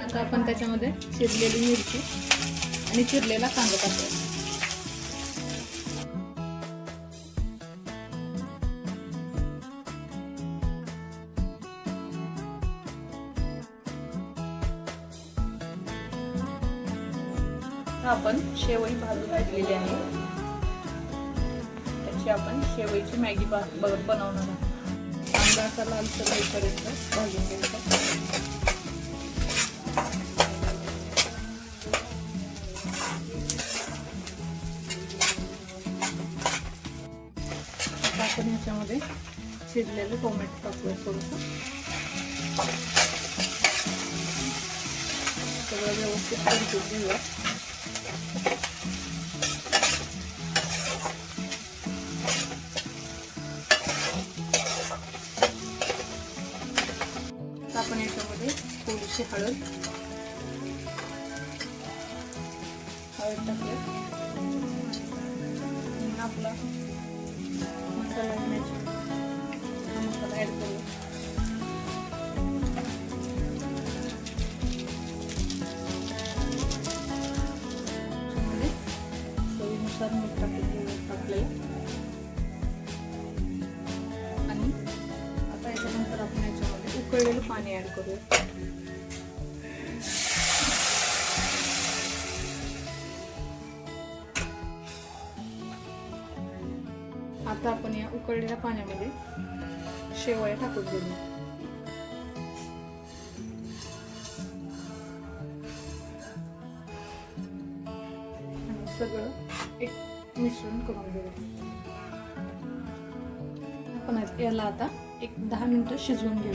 आता आपण त्याच्यामध्ये चिरलेली मिरची आणि चिरलेला कांदा टाकूया. आपण शेवई भाजून घेतलेली आहे. त्याची आपण शेवईची मॅगी बनवणार आहोत. कांदा असा लालसर होईपर्यंत भाजून घ्यायचा. आता आपण याच्यामध्ये चिरलेलं टोमॅटो टाकूया. थोडंसं सगळं व्यवस्थित परतून घेऊया. आपण याच्यामध्ये थोडीशी हळद टाकूया. आपला मसाला ऍड करूया. चवीनुसार मीठ टाकलेलं आणि आता याच्यानंतर आपण याच्यामध्ये उकळलेलं पाणी ऍड करूया. आता आपण या उकळलेल्या पाण्यामध्ये शेवया टाकून देऊ. सगळं एक मिश्रण करून घेऊ. आपण याला आता एक 10 मिनिटं शिजवून घेऊ.